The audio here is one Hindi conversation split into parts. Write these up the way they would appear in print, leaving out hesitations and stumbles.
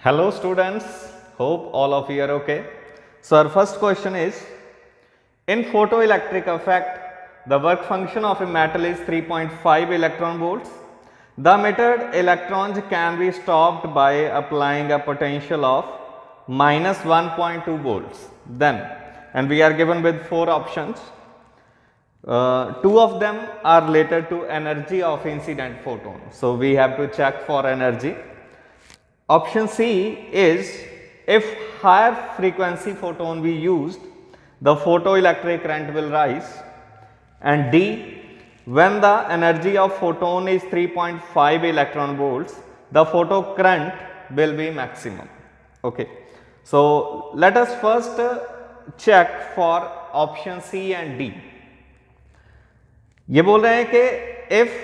Hello students, hope all of you are okay. So our first question is, in photoelectric effect, the work function of a metal is 3.5 electron volts. The emitted electrons can be stopped by applying a potential of minus 1.2 volts. Then, and we are given with 4 options. Two of them are related to energy of incident photon. So we have to check for energy. Option C is, if higher frequency photon we used, the photoelectric current will rise. And D, when the energy of photon is 3.5 electron volts, the photo current will be maximum. Okay. So let us first check for option C and D. ये बोल रहे हैं कि if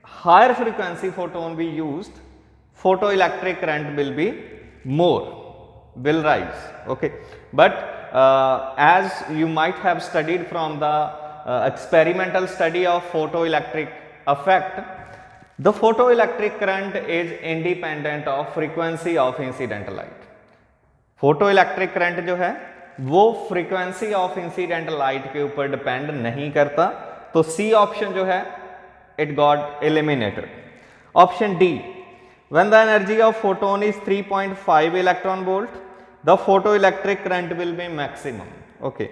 higher frequency photon we used, photoelectric current will be more, will rise. Okay, but as you might have studied from the experimental study of photoelectric effect, the photoelectric current is independent of frequency of incident light. Photoelectric current जो है वो frequency of incident light के ऊपर depend नहीं करता, तो C option जो है it got eliminated. Option D, when the energy of photon is 3.5 electron volt, the photoelectric current will be maximum. Okay,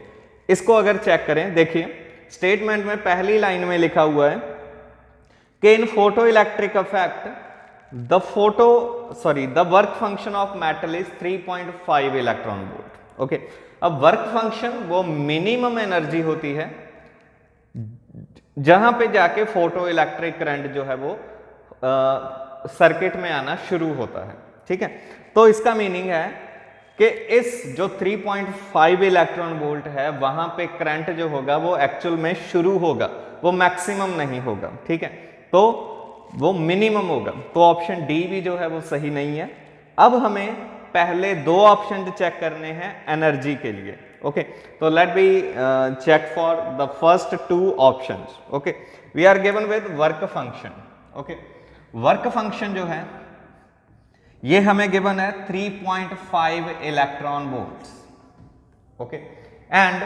इसको अगर चेक करें, देखिए स्टेटमेंट में पहली लाइन में लिखा हुआ है कि इन photoelectric effect the work function of metal is 3.5 electron volt. Okay, अब वर्क फंक्शन वो मिनिमम एनर्जी होती है जहां पे जाके फोटो इलेक्ट्रिक करंट जो है वो सर्किट में आना शुरू होता है. ठीक है, तो इसका मीनिंग है कि इस जो 3.5 इलेक्ट्रॉन वोल्ट है वहां पे करंट जो होगा वो एक्चुअल में शुरू होगा, वो मैक्सिमम नहीं होगा. ठीक है, तो वो मिनिमम होगा. तो ऑप्शन डी भी जो है वो सही नहीं है. अब हमें पहले दो ऑप्शन चेक करने हैं एनर्जी के लिए. ओके, तो let be check for the first two options. Okay, we are given with work function. Okay, work function जो है ये हमें गिवन है 3.5 electron volts. Okay, and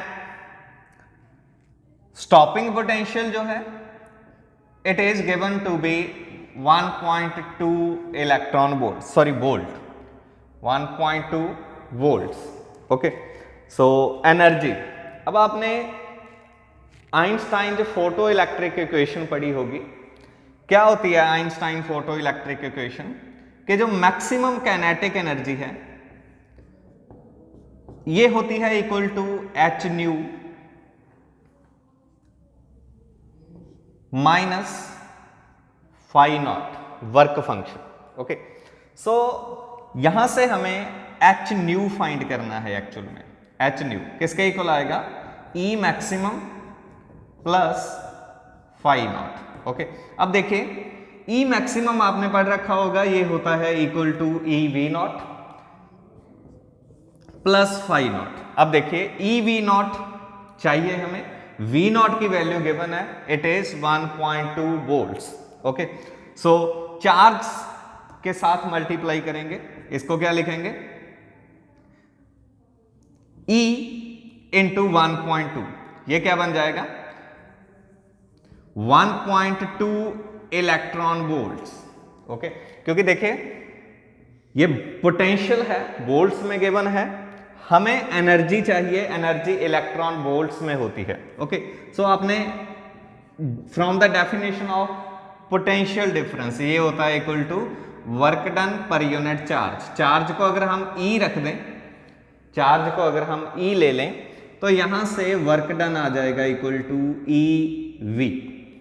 stopping potential जो है it is given to be 1.2 electron volt, sorry volt, 1.2 volts. Okay, so energy, अब आपने आइंस्टाइन जो फोटो इलेक्ट्रिक इक्वेशन पढ़ी होगी, क्या होती है आइंस्टाइन फोटो इलेक्ट्रिक इक्वेशन कि जो मैक्सिमम काइनेटिक एनर्जी है ये होती है equal to h nu minus phi not work function. Okay, so यहां से हमें एच न्यू फाइंड करना है. एक्चुअल में एच न्यू किसके इक्वल आएगा, E maximum plus phi naught. Okay, अब देखिए ई मैक्सिमम आपने पढ़ रखा होगा, ये होता है equal to E V naught plus phi naught. अब देखिए ई वी नॉट चाहिए हमें, वी नॉट की वैल्यू गिवन है, it is 1.2 volts. Okay, so charge के साथ मल्टीप्लाई करेंगे, इसको क्या लिखेंगे, E इंटू 1.2, ये क्या बन जाएगा 1.2 इलेक्ट्रॉन वोल्ट्स. ओके, क्योंकि देखिए ये पोटेंशियल है, वोल्ट्स में गिवन है, हमें एनर्जी चाहिए, एनर्जी इलेक्ट्रॉन वोल्ट्स में होती है. ओके, सो आपने from the definition of potential difference ये होता है equal to work done per unit charge. Charge को अगर हम ई रख दें, चार्ज को अगर हम ई ले लें तो यहां से वर्क डन आ जाएगा equal to E V.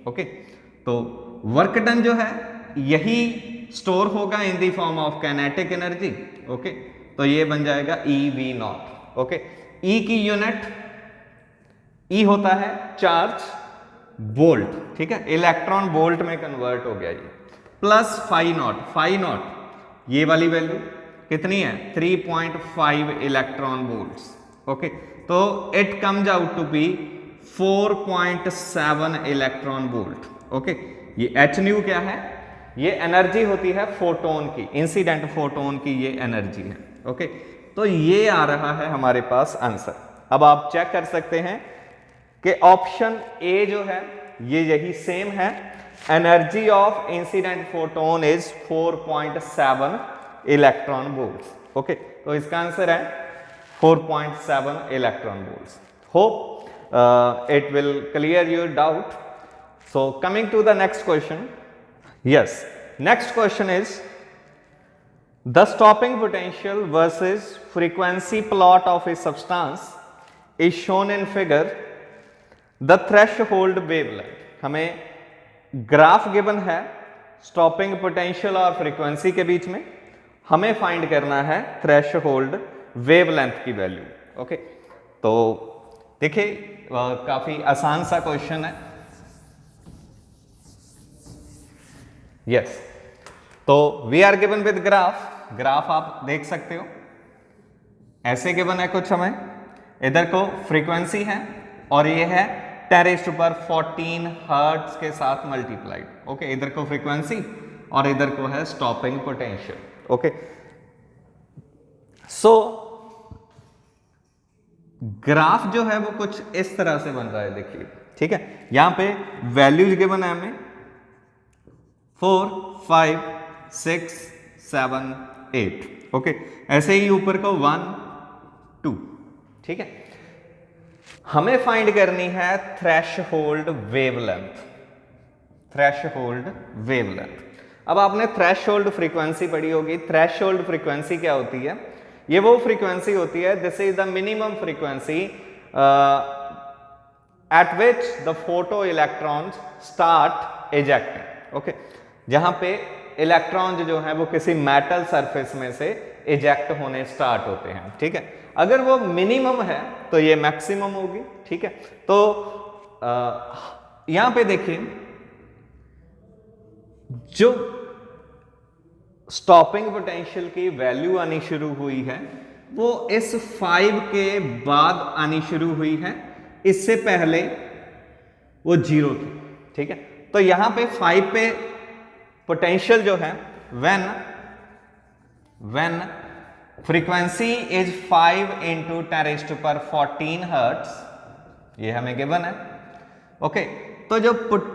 Okay, तो वर्क डन जो है यही स्टोर होगा in the form of kinetic energy. Okay, तो ये बन जाएगा E V naught. Okay, E की यूनिट ई होता है चार्ज वोल्ट. ठीक है, इलेक्ट्रॉन वोल्ट में कन्वर्ट हो गया ये, plus phi naught. Phi naught ये वाली वैल्यू कितनी है 3.5 इलेक्ट्रॉन वोल्ट्स. ओके, तो it comes out to be 4.7 electron volt. Okay, ये एच न्यू क्या है, ये एनर्जी होती है फोटोन की, इंसिडेंट फोटोन की ये एनर्जी है। ओके, तो ये आ रहा है हमारे पास आंसर। अब आप चेक कर सकते हैं कि ऑप्शन ए जो है ये यही सेम है, energy of incident photon is 4.7 electron volts. Okay, तो इसका आंसर है 4.7 electron volts. Hope it will clear your doubt. So coming to the next question, yes, next question is the stopping potential versus frequency plot of a substance is shown in figure, the threshold wavelength। हमें ग्राफ गिवन है स्टॉपिंग पोटेंशियल और फ्रीक्वेंसी के बीच में, हमें फाइंड करना है थ्रेशोल्ड वेवलेंथ की वैल्यू। ओके, तो देखिए काफी आसान सा क्वेश्चन है। यस, तो we are given with graph आप देख सकते हो, ऐसे गिवन है कुछ, हमें इधर को फ्रीक्वेंसी है और ये है 10⁻14 हर्ट्ज के साथ मल्टीप्लाइड। ओके, इधर को फ्रीक्वेंसी और इधर को है स्टॉपिंग पोटेंशियल। ओके, सो ग्राफ जो है वो कुछ इस तरह से बन रहा है, देखिए, ठीक है। यहां पे वैल्यूज गिवन है हमें 4, 5, 6, 7, 8। ओके, ऐसे ही ऊपर को 1, 2, ठीक है। हमें फाइंड करनी है थ्रेशोल्ड वेवलेंथ। थ्रेशोल्ड वेवलेंथ, अब आपने थ्रेशोल्ड फ्रीक्वेंसी पढ़ी होगी। थ्रेशोल्ड फ्रीक्वेंसी क्या होती है? ये वो फ्रीक्वेंसी होती है, this is the minimum frequency eight which the photo electrons start ejecting. Okay, जहां पे इलेक्ट्रॉन जो है वो किसी मेटल सरफेस में से इजेक्ट होने स्टार्ट होते हैं, ठीक है। अगर वो मिनिमम है तो ये मैक्सिमम होगी, ठीक है। तो यहां पे देखिए, जो स्टॉपिंग पोटेंशियल की वैल्यू आनी शुरू हुई है वो इस 5 के बाद आनी शुरू हुई है, इससे पहले वो 0 थी, ठीक है। तो यहां पे 5 पे पोटेंशियल जो है when फ्रीक्वेंसी इज 5 × 10⁻14 हर्ट्ज, ये हमें गिवन है। ओके, तो जो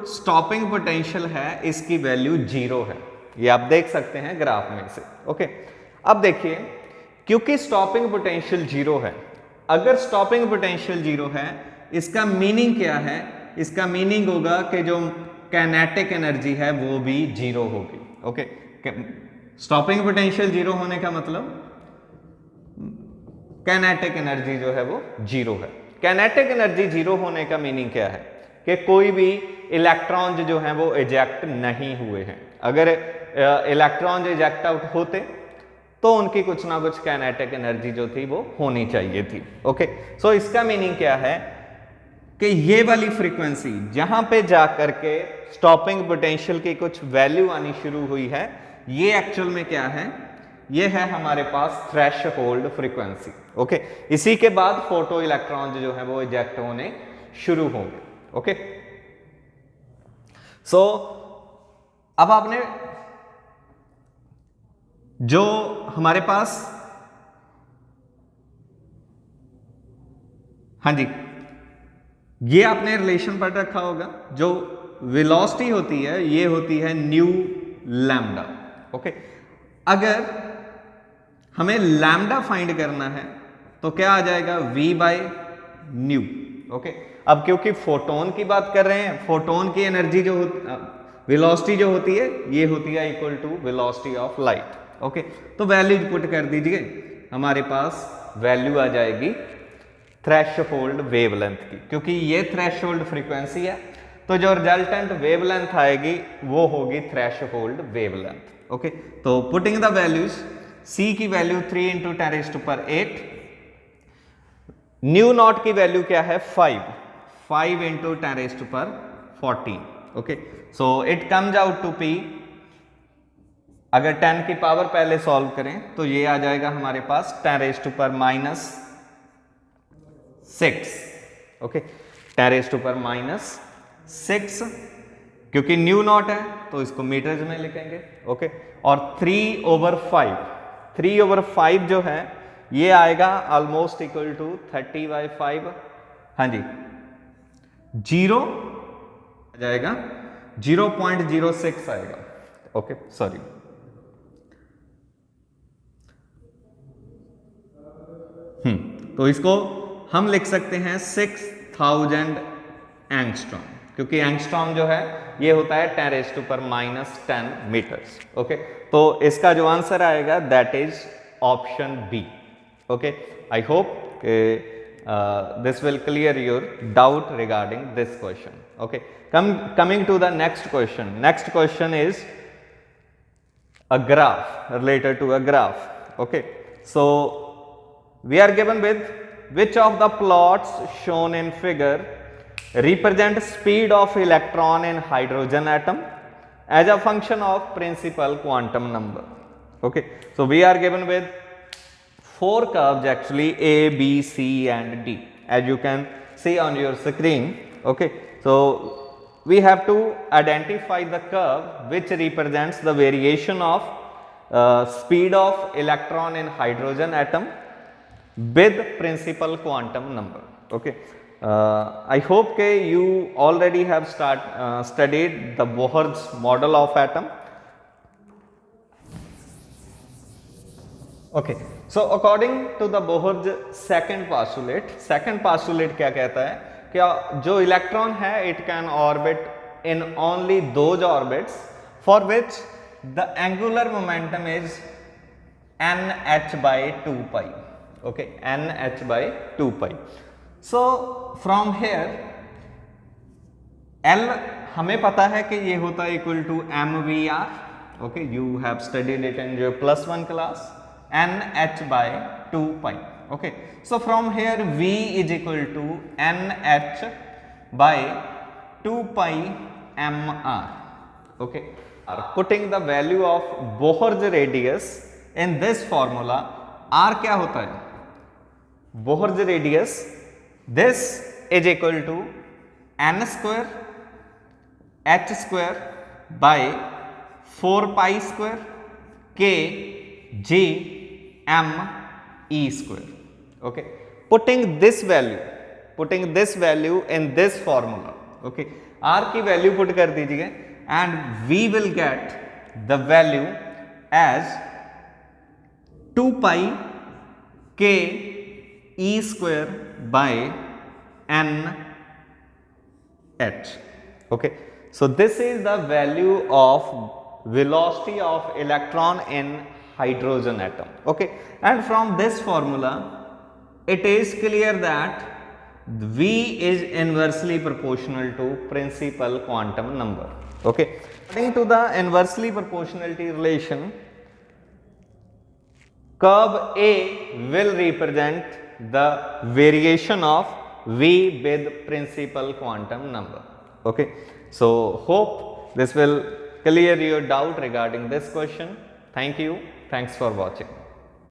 स्टॉपिंग पोटेंशियल है इसकी वैल्यू 0 है, ये आप देख सकते हैं ग्राफ में से। ओके, अब देखिए, क्योंकि स्टॉपिंग पोटेंशियल 0 है, अगर स्टॉपिंग पोटेंशियल 0 है इसका मीनिंग क्या है? इसका मीनिंग होगा कि जो काइनेटिक एनर्जी है वो भी 0 होगी। ओके, स्टॉपिंग पोटेंशियल 0 होने का मतलब काइनेटिक एनर्जी जो है वो 0 है। काइनेटिक एनर्जी 0 होने का मीनिंग क्या है? कि कोई भी इलेक्ट्रॉन जो हैं वो इजेक्ट नहीं हुए हैं। अगर इलेक्ट्रॉन इजेक्ट आउट होते तो उनकी कुछ ना कुछ काइनेटिक एनर्जी जो थी वो होनी चाहिए थी। ओके, सो इसका मीनिंग क्या है कि ये वाली फ्रीक्वेंसी जहां पे जाकर के स्टॉपिंग पोटेंशियल की कुछ वैल्यू आनी शुरू हुई है, ये एक्चुअल में क्या है? ये है हमारे पास थ्रेशोल्ड फ्रीक्वेंसी। ओके, इसी के बाद फोटो इलेक्ट्रॉन जो है वो इजेक्ट होने शुरू होंगे। ओके, सो अब आपने जो हमारे पास, हाँ जी, ये आपने रिलेशन पढ़ रखा होगा, जो वेलोसिटी होती है ये होती है न्यू लैम्डा। ओके, अगर हमें लैम्डा फाइंड करना है तो क्या आ जाएगा? v/न्यू। ओके, अब क्योंकि फोटोन की बात कर रहे हैं, फोटोन की एनर्जी जो वेलोसिटी जो होती है ये होती है equal to velocity of light. Okay, तो वैल्यू पुट कर दीजिए, हमारे पास वैल्यू आ जाएगी थ्रेशोल्ड वेवलेंथ की। क्योंकि ये थ्रेशोल्ड फ्रीक्वेंसी है तो जो रिजल्टेंट वेवलेंथ आएगी वो होगी थ्रेशोल्ड वेवलेंथ। ओके, तो पुटिंग द वैल्यूज, c की वैल्यू 3 × 10⁸, न्यू नॉट की वैल्यू क्या है? 5 × 10⁻14। Okay, so it comes out to p, अगर 10 की पावर पहले सॉल्व करें तो ये आ जाएगा हमारे पास 10⁻6। ओके, 10⁻6 क्योंकि न्यू नॉट है तो इसको मीटर्स में लिखेंगे, ओके। और 3/5 जो है ये आएगा ऑलमोस्ट इक्वल टू 30/5, हाँ जी, 0 आ जाएगा 0.06 आएगा, ओके, सॉरी। तो इसको हम लिख सकते हैं 6000 एंगस्ट्रॉम, क्योंकि एंगस्ट्रॉम जो है ये होता है 10⁻⁻10 मीटर्स, ओके। तो इसका जो आंसर आएगा that is option B, okay. I hope this will clear your doubt regarding this question, okay. Coming to the next question. Next question is a graph, related to a graph, okay. So we are given with which of the plots shown in figure represent speed of electron in hydrogen atom as a function of principal quantum number, okay. So we are given with 4 curves actually, A, B, C and D, as you can see on your screen, okay. So we have to identify the curve which represents the variation of speed of electron in hydrogen atom with principal quantum number, okay. I hope you already have studied the Bohr's model of atom, okay. So according to the Bohr's second postulate क्या कहता है, क्या जो इलेक्ट्रॉन है it can orbit in only those orbits for which the angular momentum is nh/2 pi, okay, nh/2 pi. So from here L हमें पता है कि ये होता है equal to mvr, okay, you have studied it in your +1 class, nh/2 pi, okay. So from here v is equal to nh/2 pi mr, okay. Putting the value of Bohr's radius in this formula, r क्या होता है, Bohr's radius, this is equal to n square h square by 4 pi square k g m e square, okay. Putting this value in this formula, okay, r की वैल्यू पुट कर दीजिए and we will get the value as 2 pi k e square by n h, okay. So this is the value of velocity of electron in hydrogen atom, okay. And from this formula it is clear that V is inversely proportional to principal quantum number, okay. According to the inversely proportionality relation, curve A will represent the variation of V with principal quantum number, okay. So hope this will clear your doubt regarding this question. Thank you. Thanks for watching.